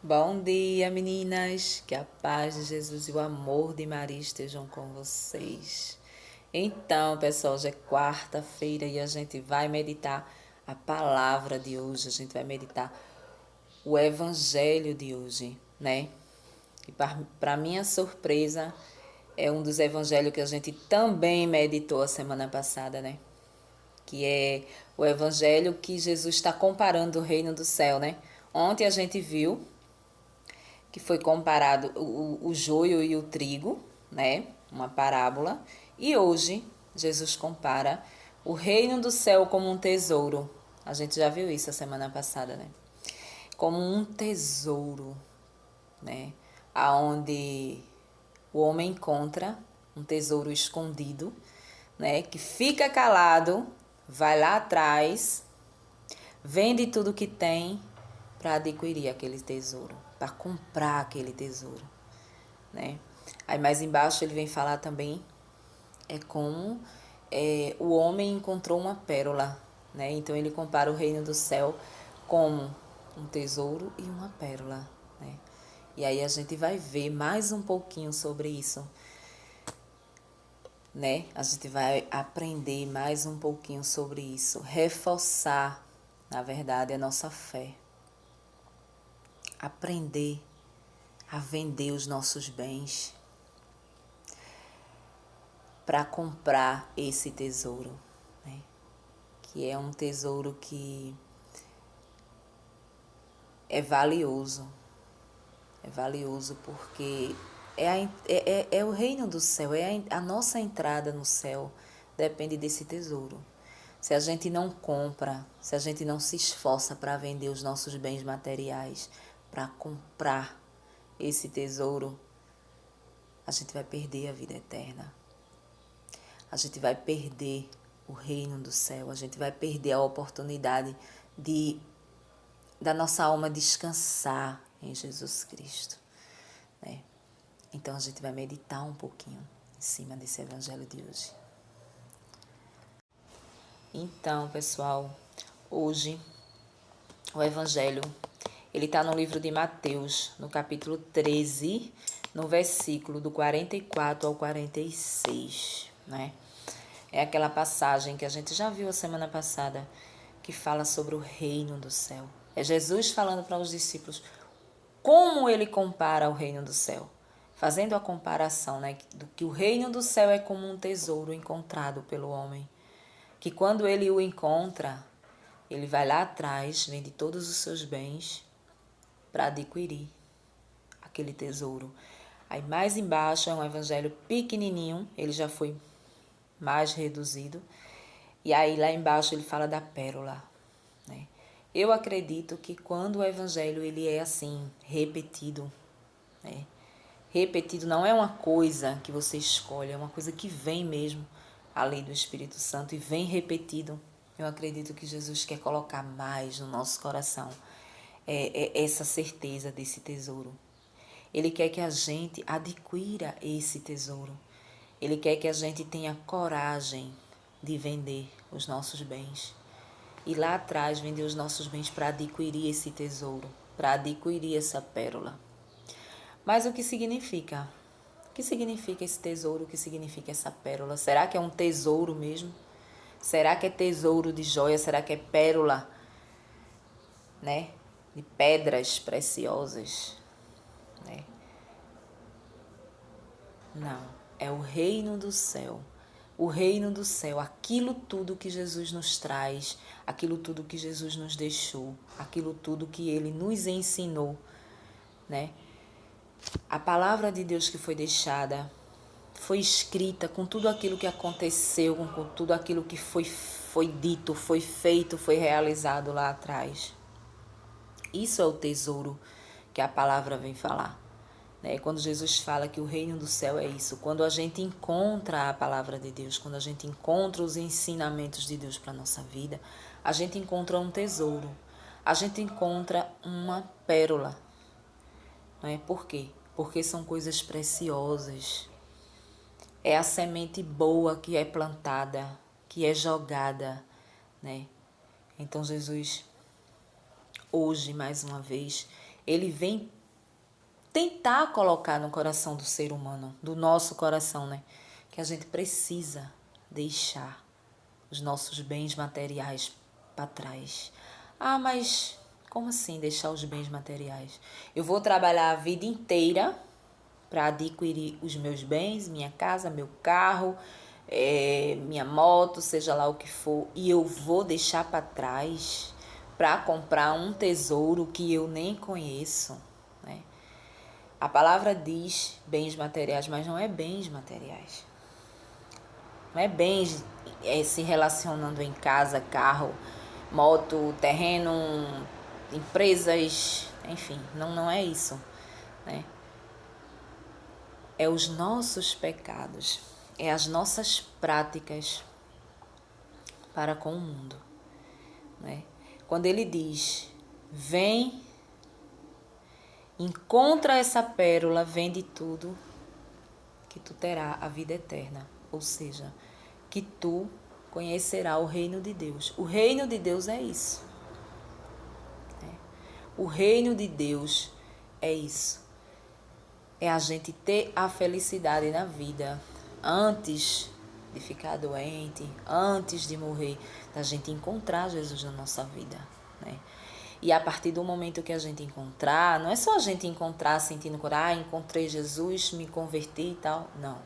Bom dia, meninas! Que a paz de Jesus e o amor de Maria estejam com vocês. Então, pessoal, hoje é quarta-feira e a gente vai meditar a palavra de hoje. A gente vai meditar o evangelho de hoje, né? E para minha surpresa, é um dos evangelhos que a gente também meditou a semana passada, né? Que é o evangelho que Jesus está comparando o reino do céu, né? Ontem a gente viu que foi comparado o joio e o trigo, né? Uma parábola. E hoje, Jesus compara o reino do céu como um tesouro. A gente já viu isso a semana passada, né? Como um tesouro, né? Aonde o homem encontra um tesouro escondido, né? Que fica calado, vai lá atrás, vende tudo que tem para adquirir aquele tesouro, para comprar aquele tesouro, né? Aí mais embaixo ele vem falar também como o homem encontrou uma pérola, né? Então ele compara o reino do céu como um tesouro e uma pérola, né? E aí a gente vai ver mais um pouquinho sobre isso, né? A gente vai aprender mais um pouquinho sobre isso, reforçar, na verdade, a nossa fé. Aprender a vender os nossos bens para comprar esse tesouro, né? Que é um tesouro que é valioso. É valioso porque é o reino do céu, a nossa entrada no céu depende desse tesouro. Se a gente não compra, se a gente não se esforça para vender os nossos bens materiais, para comprar esse tesouro, a gente vai perder a vida eterna. A gente vai perder o reino do céu, a gente vai perder a oportunidade da nossa alma descansar em Jesus Cristo, né? Então a gente vai meditar um pouquinho em cima desse evangelho de hoje. Então, pessoal, hoje o evangelho ele está no livro de Mateus, no capítulo 13, no versículo do 44 ao 46, né? É aquela passagem que a gente já viu a semana passada, que fala sobre o reino do céu. É Jesus falando para os discípulos como ele compara o reino do céu. Fazendo a comparação, né, do que o reino do céu é como um tesouro encontrado pelo homem. Que quando ele o encontra, ele vai lá atrás, vende todos os seus bens para adquirir aquele tesouro. Aí mais embaixo é um evangelho pequenininho, ele já foi mais reduzido. E aí lá embaixo ele fala da pérola, né? Eu acredito que quando o evangelho ele é assim, repetido, né? Repetido não é uma coisa que você escolhe, é uma coisa que vem mesmo ali do Espírito Santo e vem repetido. Eu acredito que Jesus quer colocar mais no nosso coração essa certeza desse tesouro. Ele quer que a gente adquira esse tesouro. Ele quer que a gente tenha coragem de vender os nossos bens. E lá atrás vender os nossos bens para adquirir esse tesouro, para adquirir essa pérola. Mas o que significa? O que significa esse tesouro? O que significa essa pérola? Será que é um tesouro mesmo? Será que é tesouro de joia? Será que é pérola, né? De pedras preciosas, né? Não, é o reino do céu. O reino do céu, aquilo tudo que Jesus nos traz, aquilo tudo que Jesus nos deixou, aquilo tudo que Ele nos ensinou, né? A palavra de Deus que foi deixada, foi escrita com tudo aquilo que aconteceu, com tudo aquilo que foi dito, foi feito, foi realizado lá atrás. Isso é o tesouro que a palavra vem falar. Quando Jesus fala que o reino do céu é isso, quando a gente encontra a palavra de Deus, quando a gente encontra os ensinamentos de Deus para a nossa vida, a gente encontra um tesouro, a gente encontra uma pérola. Por quê? Porque são coisas preciosas. É a semente boa que é plantada, que é jogada, né? Então Jesus, hoje, mais uma vez, ele vem tentar colocar no coração do ser humano, do nosso coração, né? Que a gente precisa deixar os nossos bens materiais para trás. Ah, mas como assim deixar os bens materiais? Eu vou trabalhar a vida inteira para adquirir os meus bens, minha casa, meu carro, minha moto, seja lá o que for, e eu vou deixar para trás para comprar um tesouro que eu nem conheço, né? A palavra diz bens materiais, mas não é bens materiais. Não é bens se relacionando em casa, carro, moto, terreno, empresas, enfim, não é isso, né? É os nossos pecados, é as nossas práticas para com o mundo, né? Quando ele diz, vem, encontra essa pérola, vende tudo, que tu terá a vida eterna, ou seja, que tu conhecerá o reino de Deus. O reino de Deus é isso, né? O reino de Deus é isso. É a gente ter a felicidade na vida antes de ficar doente, antes de morrer, da gente encontrar Jesus na nossa vida, né? E a partir do momento que a gente encontrar, não é só a gente encontrar sentindo coragem, encontrei Jesus, me converti e tal, não.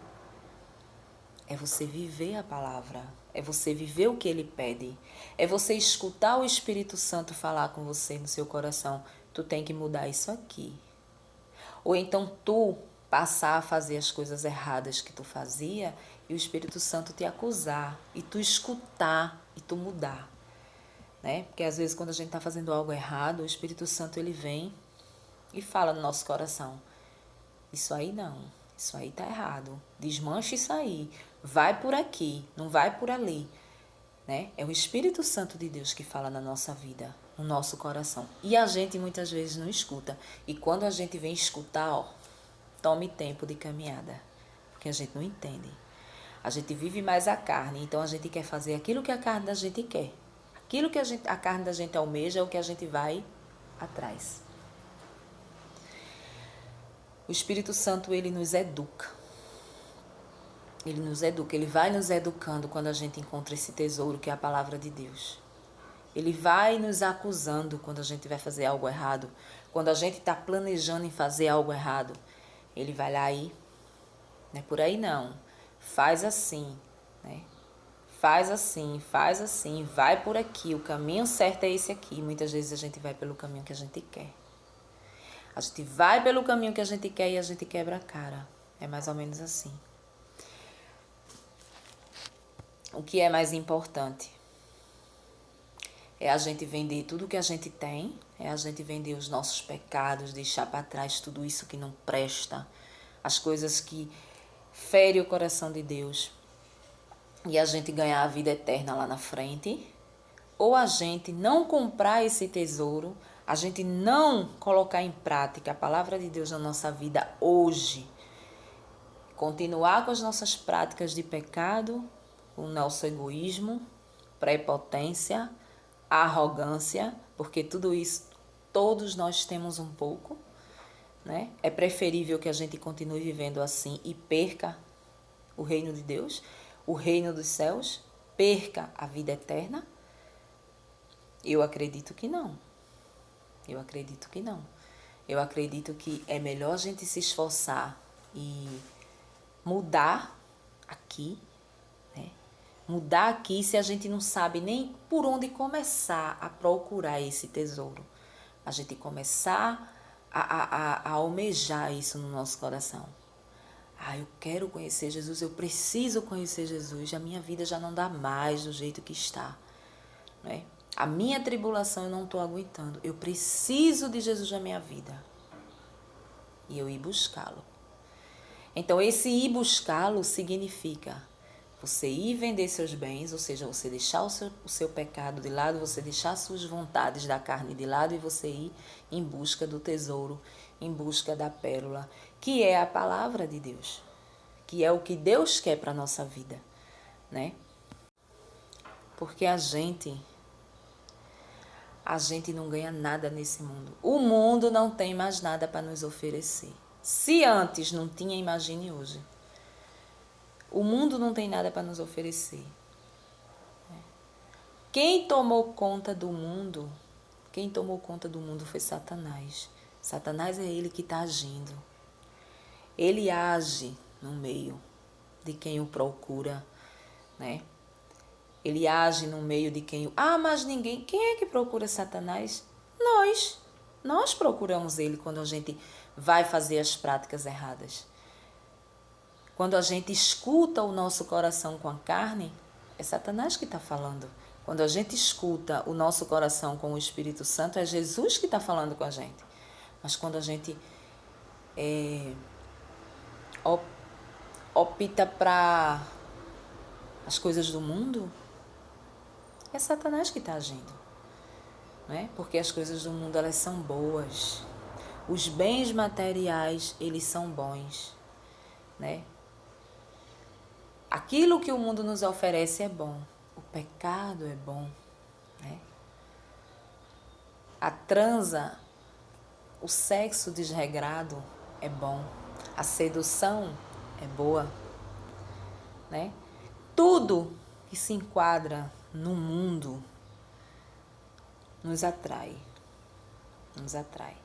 É você viver a palavra, é você viver o que ele pede, é você escutar o Espírito Santo falar com você no seu coração, tu tem que mudar isso aqui. Ou então tu passar a fazer as coisas erradas que tu fazia e o Espírito Santo te acusar e tu escutar e tu mudar, né? Porque às vezes quando a gente está fazendo algo errado, o Espírito Santo ele vem e fala no nosso coração, isso aí não, isso aí tá errado, desmancha isso aí, vai por aqui, não vai por ali, né? É o Espírito Santo de Deus que fala na nossa vida, no nosso coração. E a gente muitas vezes não escuta. E quando a gente vem escutar, ó, tome tempo de caminhada, porque a gente não entende. A gente vive mais a carne, então a gente quer fazer aquilo que a carne da gente quer. Aquilo que a carne da gente almeja é o que a gente vai atrás. O Espírito Santo, ele nos educa. Ele nos educa, ele vai nos educando quando a gente encontra esse tesouro que é a palavra de Deus. Ele vai nos acusando quando a gente vai fazer algo errado. Quando a gente está planejando em fazer algo errado, ele vai lá e, não é por aí não, faz assim, né? Faz assim, vai por aqui, o caminho certo é esse aqui. Muitas vezes a gente vai pelo caminho que a gente quer. A gente vai pelo caminho que a gente quer e a gente quebra a cara. É mais ou menos assim. O que é mais importante? É a gente vender tudo que a gente tem, é a gente vender os nossos pecados, deixar para trás tudo isso que não presta, as coisas que ferem o coração de Deus, e a gente ganhar a vida eterna lá na frente, ou a gente não comprar esse tesouro, a gente não colocar em prática a palavra de Deus na nossa vida hoje, continuar com as nossas práticas de pecado, o nosso egoísmo, prepotência, arrogância, porque tudo isso, todos nós temos um pouco, né? É preferível que a gente continue vivendo assim e perca o reino de Deus, o reino dos céus, perca a vida eterna? Eu acredito que não. Eu acredito que não. Eu acredito que é melhor a gente se esforçar e mudar aqui, né? Mudar aqui se a gente não sabe nem por onde começar a procurar esse tesouro. A gente começar a almejar isso no nosso coração. Ah, eu quero conhecer Jesus, eu preciso conhecer Jesus, a minha vida já não dá mais do jeito que está, né? A minha tribulação eu não estou aguentando, eu preciso de Jesus na minha vida. E eu ir buscá-lo. Então, esse ir buscá-lo significa você ir vender seus bens, ou seja, você deixar o seu pecado de lado, você deixar suas vontades da carne de lado e você ir em busca do tesouro, em busca da pérola, que é a palavra de Deus, que é o que Deus quer para a nossa vida, né? Porque a gente a gente não ganha nada nesse mundo. O mundo não tem mais nada para nos oferecer. Se antes não tinha, imagine hoje. O mundo não tem nada para nos oferecer. Quem tomou conta do mundo foi Satanás. Satanás é ele que está agindo. Ele age no meio de quem o procura, né? Ele age no meio de quem... mas ninguém... Quem é que procura Satanás? Nós. Nós procuramos ele quando a gente vai fazer as práticas erradas. Quando a gente escuta o nosso coração com a carne, é Satanás que está falando. Quando a gente escuta o nosso coração com o Espírito Santo, é Jesus que está falando com a gente. Mas quando a gente opta para as coisas do mundo, é Satanás que está agindo. Não é? Porque as coisas do mundo, elas são boas. Os bens materiais, eles são bons. Né? Aquilo que o mundo nos oferece é bom. O pecado é bom. Né? A transa, o sexo desregrado é bom. A sedução é boa. Né? Tudo que se enquadra no mundo nos atrai. Nos atrai.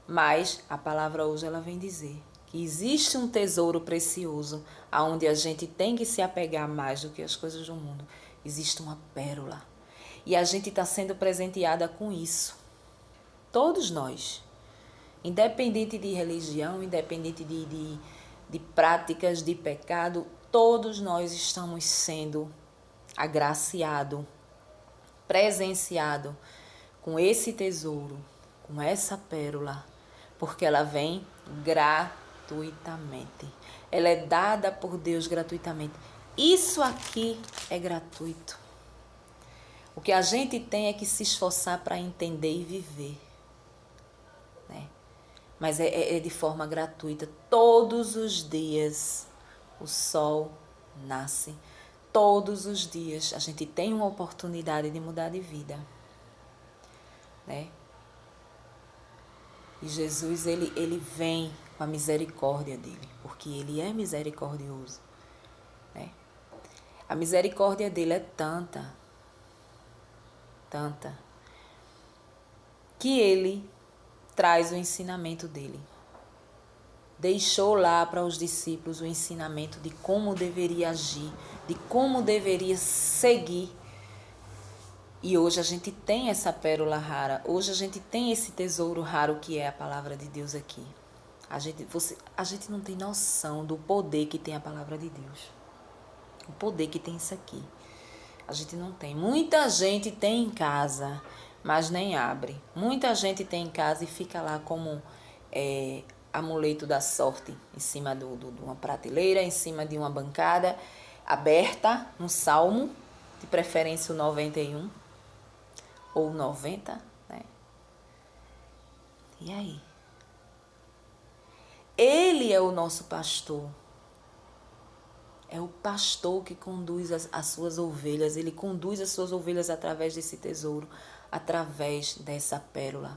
Mas a palavra hoje ela vem dizer que existe um tesouro precioso aonde a gente tem que se apegar mais do que as coisas do mundo. Existe uma pérola. E a gente está sendo presenteada com isso. Todos nós. Independente de religião, independente de práticas de pecado, todos nós estamos sendo agraciados, presenciados com esse tesouro, com essa pérola, porque ela vem gratuitamente. Ela é dada por Deus gratuitamente. Isso aqui é gratuito. O que a gente tem é que se esforçar para entender e viver. Né? Mas é de forma gratuita. Todos os dias o sol nasce. Todos os dias a gente tem uma oportunidade de mudar de vida. Né? E Jesus, ele vem com a misericórdia dele, porque ele é misericordioso. Né? A misericórdia dele é tanta, que ele traz o ensinamento dele. Deixou lá para os discípulos o ensinamento de como deveria agir, de como deveria seguir. E hoje a gente tem essa pérola rara, hoje a gente tem esse tesouro raro que é a palavra de Deus aqui. A gente não tem noção do poder que tem a palavra de Deus. O poder que tem isso aqui. A gente não tem. Muita gente tem em casa, mas nem abre. Muita gente tem em casa e fica lá como amuleto da sorte, em cima de uma prateleira, em cima de uma bancada, aberta, no salmo, de preferência o 91. Ou 90, né? E aí? Ele é o nosso pastor. É o pastor que conduz as suas ovelhas. Ele conduz as suas ovelhas através desse tesouro, através dessa pérola.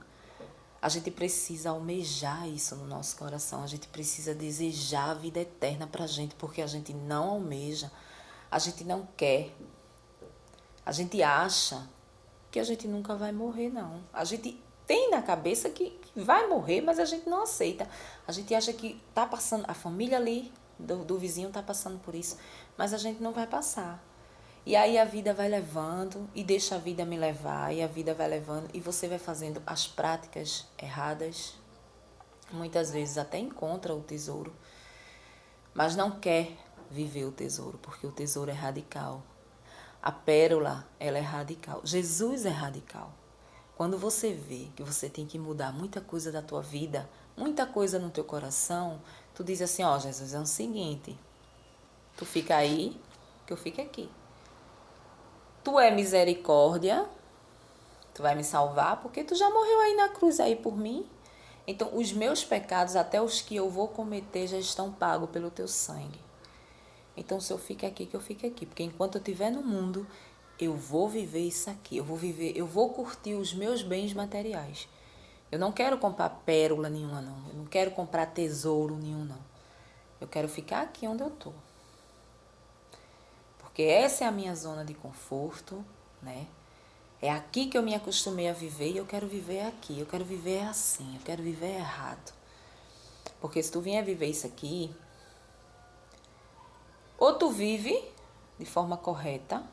A gente precisa almejar isso no nosso coração. A gente precisa desejar a vida eterna pra gente, porque a gente não almeja. A gente não quer. A gente acha que a gente nunca vai morrer, não. A gente tem na cabeça que vai morrer, mas a gente não aceita. A gente acha que tá passando, a família ali do vizinho tá passando por isso, mas a gente não vai passar. E aí a vida vai levando e deixa a vida me levar, e a vida vai levando e você vai fazendo as práticas erradas. Muitas vezes até encontra o tesouro, mas não quer viver o tesouro, porque o tesouro é radical. A pérola, ela é radical. Jesus é radical. Quando você vê que você tem que mudar muita coisa da tua vida, muita coisa no teu coração, tu diz assim, Jesus, é o seguinte, tu fica aí, que eu fico aqui. Tu é misericórdia, tu vai me salvar, porque tu já morreu aí na cruz aí por mim. Então, os meus pecados, até os que eu vou cometer, já estão pagos pelo teu sangue. Então, se eu fico aqui, que eu fique aqui. Porque enquanto eu estiver no mundo, eu vou viver isso aqui, eu vou curtir os meus bens materiais. Eu não quero comprar pérola nenhuma, não. Eu não quero comprar tesouro nenhum, não. Eu quero ficar aqui onde eu tô. Porque essa é a minha zona de conforto, né? É aqui que eu me acostumei a viver e eu quero viver aqui. Eu quero viver assim, eu quero viver errado. Porque se tu vier viver isso aqui, ou tu vive de forma correta,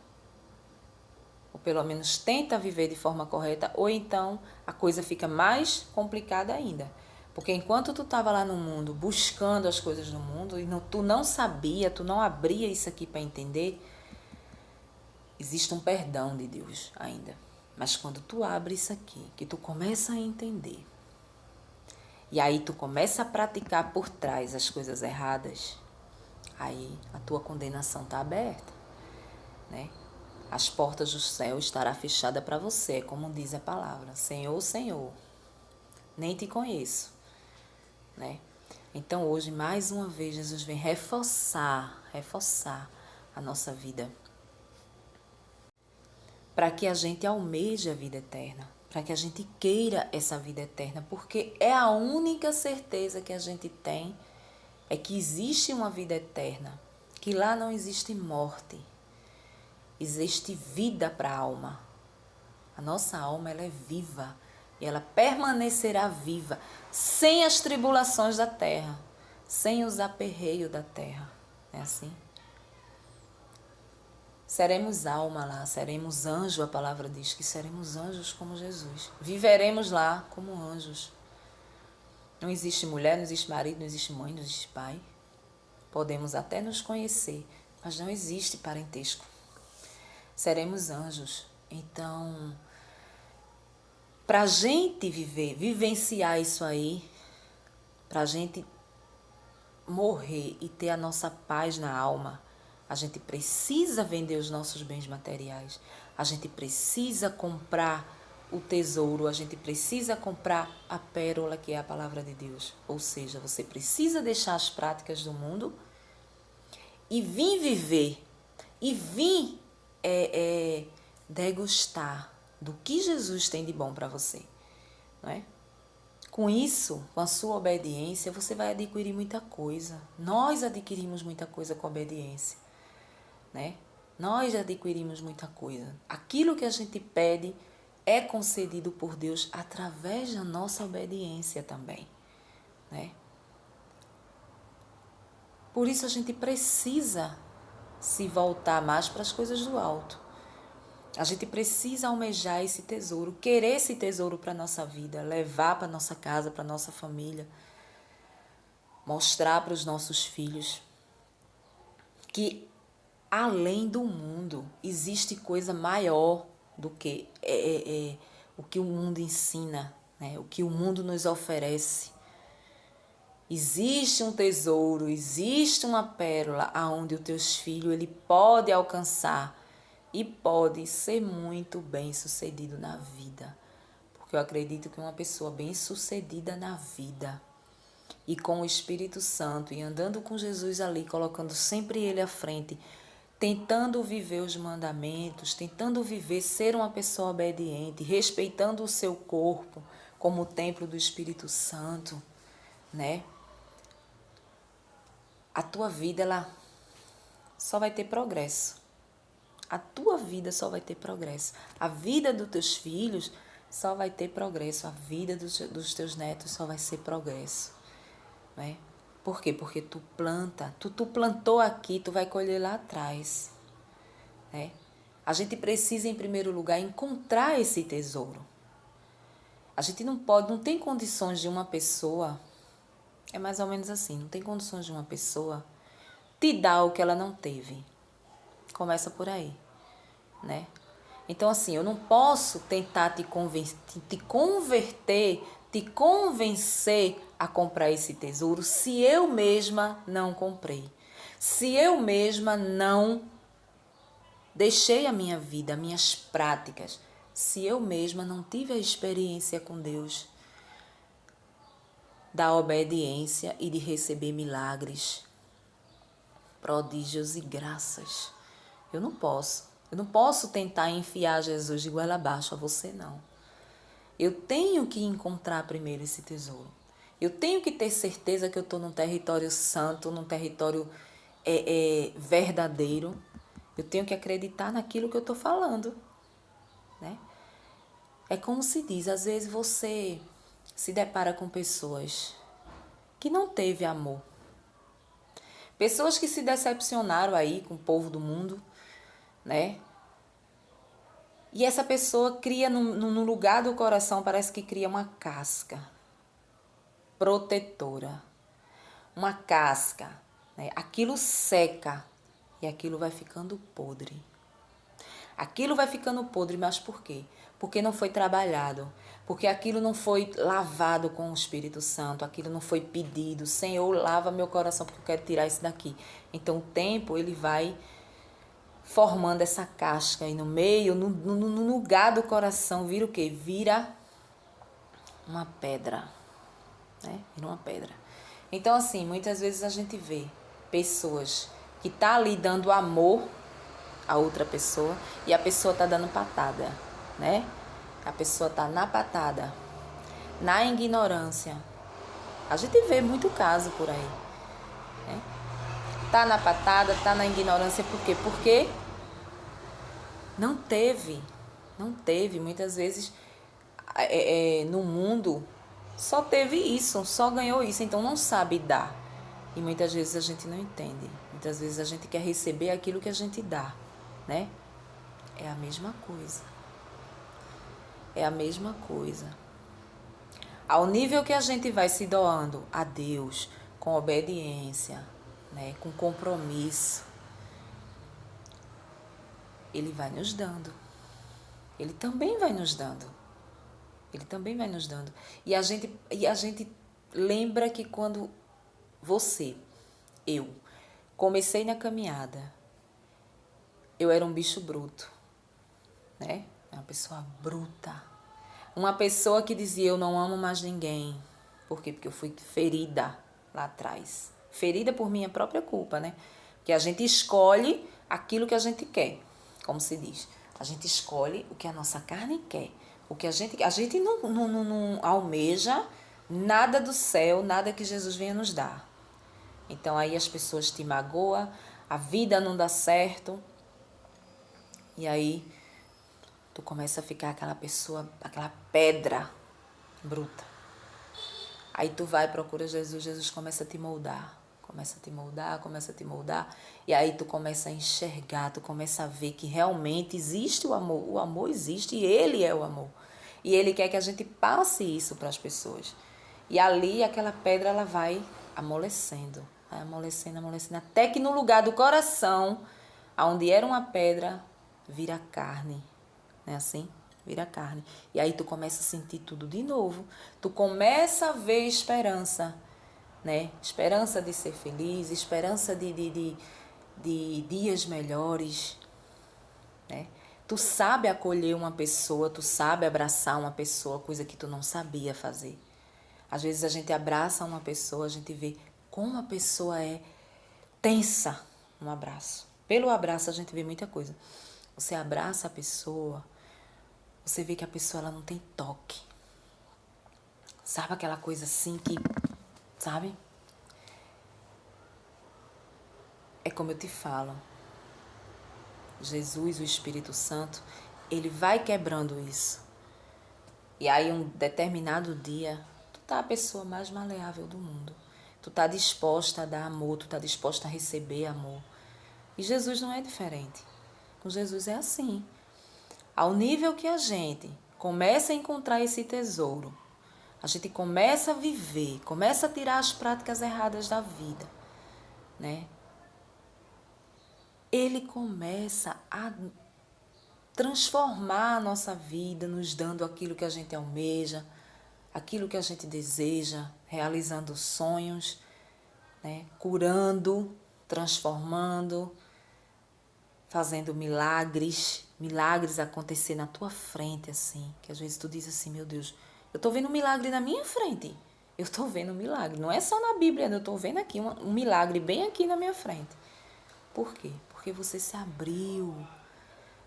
ou pelo menos tenta viver de forma correta, ou então a coisa fica mais complicada ainda. Porque enquanto tu estava lá no mundo, buscando as coisas do mundo, e tu não sabia, tu não abria isso aqui para entender, existe um perdão de Deus ainda. Mas quando tu abre isso aqui, que tu começa a entender, e aí tu começa a praticar por trás as coisas erradas, aí a tua condenação está aberta, né? As portas do céu estarão fechadas para você, como diz a palavra. Senhor, Senhor, nem te conheço, né? Então hoje, mais uma vez, Jesus vem reforçar a nossa vida. Para que a gente almeje a vida eterna. Para que a gente queira essa vida eterna. Porque é a única certeza que a gente tem, é que existe uma vida eterna. Que lá não existe morte. Existe vida para a alma. A nossa alma, ela é viva e ela permanecerá viva sem as tribulações da terra, sem os aperreios da terra. É assim? Seremos alma lá, seremos anjo, a palavra diz que seremos anjos como Jesus. Viveremos lá como anjos. Não existe mulher, não existe marido, não existe mãe, não existe pai. Podemos até nos conhecer, mas não existe parentesco. Seremos anjos. Então, para a gente vivenciar isso aí, para a gente morrer e ter a nossa paz na alma, a gente precisa vender os nossos bens materiais. A gente precisa comprar o tesouro, a gente precisa comprar a pérola que é a palavra de Deus. Ou seja, você precisa deixar as práticas do mundo e vir viver, e vir degustar do que Jesus tem de bom para você, não é? Com isso, com a sua obediência, você vai adquirir muita coisa. Nós adquirimos muita coisa com obediência, né? Nós adquirimos muita coisa. Aquilo que a gente pede é concedido por Deus através da nossa obediência também, né? Por isso a gente precisa se voltar mais para as coisas do alto. A gente precisa almejar esse tesouro, querer esse tesouro para a nossa vida, levar para a nossa casa, para a nossa família, mostrar para os nossos filhos que além do mundo existe coisa maior do que o que o mundo ensina, né? O que o mundo nos oferece. Existe um tesouro, existe uma pérola aonde os teus filhos ele pode alcançar e pode ser muito bem sucedido na vida. Porque eu acredito que uma pessoa bem sucedida na vida e com o Espírito Santo e andando com Jesus ali, colocando sempre ele à frente, tentando viver os mandamentos, tentando viver, ser uma pessoa obediente, respeitando o seu corpo como o templo do Espírito Santo, né? A tua vida, ela só vai ter progresso. A tua vida só vai ter progresso. A vida dos teus filhos só vai ter progresso. A vida dos teus netos só vai ser progresso, né? Por quê? Porque tu planta, tu plantou aqui, tu vai colher lá atrás, né? A gente precisa, em primeiro lugar, encontrar esse tesouro. A gente não tem condições de uma pessoa, é mais ou menos assim, não tem condições de uma pessoa te dar o que ela não teve. Começa por aí, né? Então, assim, eu não posso tentar te convencer a comprar esse tesouro se eu mesma não comprei. Se eu mesma não deixei a minha vida, minhas práticas, se eu mesma não tive a experiência com Deus da obediência e de receber milagres, prodígios e graças. Eu não posso. Eu não posso tentar enfiar Jesus de goela abaixo a você, não. Eu tenho que encontrar primeiro esse tesouro. Eu tenho que ter certeza que eu estou num território santo, num território verdadeiro. Eu tenho que acreditar naquilo que eu estou falando, né? É como se diz, às vezes você se depara com pessoas que não teve amor. Pessoas que se decepcionaram aí com o povo do mundo, né? E essa pessoa cria no lugar do coração, parece que cria uma casca protetora. Uma casca, né? Aquilo seca e aquilo vai ficando podre. Aquilo vai ficando podre, mas por quê? Porque não foi trabalhado, porque aquilo não foi lavado com o Espírito Santo, aquilo não foi pedido, Senhor, lava meu coração porque eu quero tirar isso daqui. Então o tempo ele vai formando essa casca aí no meio, no lugar do coração, vira o quê? Vira uma pedra, né? Vira uma pedra. Então assim, muitas vezes a gente vê pessoas que tá ali dando amor a outra pessoa e a pessoa tá dando patada, né? A pessoa tá na patada, na ignorância. A gente vê muito caso por aí, né? Tá na patada, tá na ignorância, por quê? Porque não teve, muitas vezes no mundo só teve isso, só ganhou isso, então não sabe dar. E muitas vezes a gente não entende, muitas vezes a gente quer receber aquilo que a gente dá, né? É a mesma coisa. É a mesma coisa. Ao nível que a gente vai se doando a Deus, com obediência, né, com compromisso, Ele vai nos dando. Ele também vai nos dando. Ele também vai nos dando. E a gente lembra que quando eu, comecei na caminhada, eu era um bicho bruto, né? Uma pessoa bruta. Uma pessoa que dizia, eu não amo mais ninguém. Por quê? Porque eu fui ferida lá atrás. Ferida por minha própria culpa, né? Porque a gente escolhe aquilo que a gente quer, como se diz. A gente escolhe o que a nossa carne quer. O que a gente não almeja nada do céu, nada que Jesus venha nos dar. Então aí as pessoas te magoam, a vida não dá certo. E aí tu começa a ficar aquela pessoa, aquela pedra bruta. Aí tu vai, procura Jesus, Jesus começa a te moldar. Começa a te moldar, começa a te moldar. E aí tu começa a enxergar, tu começa a ver que realmente existe o amor. O amor existe e Ele é o amor. E Ele quer que a gente passe isso para as pessoas. E ali aquela pedra ela vai amolecendo. Vai amolecendo, amolecendo. Até que no lugar do coração, onde era uma pedra, vira carne. Não é assim? Vira carne. E aí tu começa a sentir tudo de novo. Tu começa a ver esperança, né? Esperança de ser feliz, esperança de dias melhores, né? Tu sabe acolher uma pessoa, tu sabe abraçar uma pessoa, coisa que tu não sabia fazer. Às vezes a gente abraça uma pessoa, a gente vê como a pessoa é tensa no abraço. Pelo abraço a gente vê muita coisa. Você abraça a pessoa, você vê que a pessoa ela não tem toque. Sabe aquela coisa assim que, sabe? É como eu te falo. Jesus, o Espírito Santo, ele vai quebrando isso. E aí um determinado dia, tu tá a pessoa mais maleável do mundo. Tu tá disposta a dar amor, tu tá disposta a receber amor. E Jesus não é diferente. Com Jesus é assim. Ao nível que a gente começa a encontrar esse tesouro, a gente começa a viver, começa a tirar as práticas erradas da vida, né? Ele começa a transformar a nossa vida, nos dando aquilo que a gente almeja, aquilo que a gente deseja, realizando sonhos, né? Curando, transformando, fazendo milagres acontecer na tua frente, assim, que às vezes tu diz assim, meu Deus, eu tô vendo um milagre na minha frente, eu tô vendo um milagre, não é só na Bíblia, eu tô vendo aqui um milagre bem aqui na minha frente. Por quê? Porque você se abriu,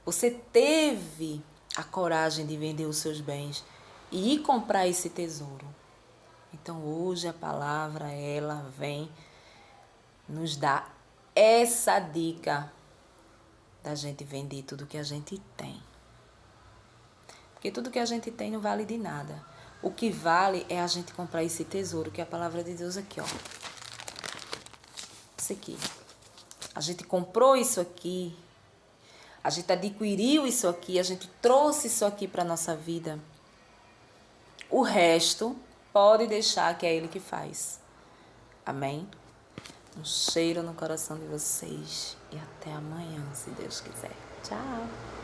Você teve a coragem de vender os seus bens e ir comprar esse tesouro. Então hoje a palavra, ela vem nos dar essa dica da gente vender tudo que a gente tem. Porque tudo que a gente tem não vale de nada. O que vale é a gente comprar esse tesouro, que é a palavra de Deus aqui, ó. Isso aqui. A gente comprou isso aqui. A gente adquiriu isso aqui. A gente trouxe isso aqui para a nossa vida. O resto pode deixar que é Ele que faz. Amém? Um cheiro no coração de vocês. E até amanhã, se Deus quiser. Tchau!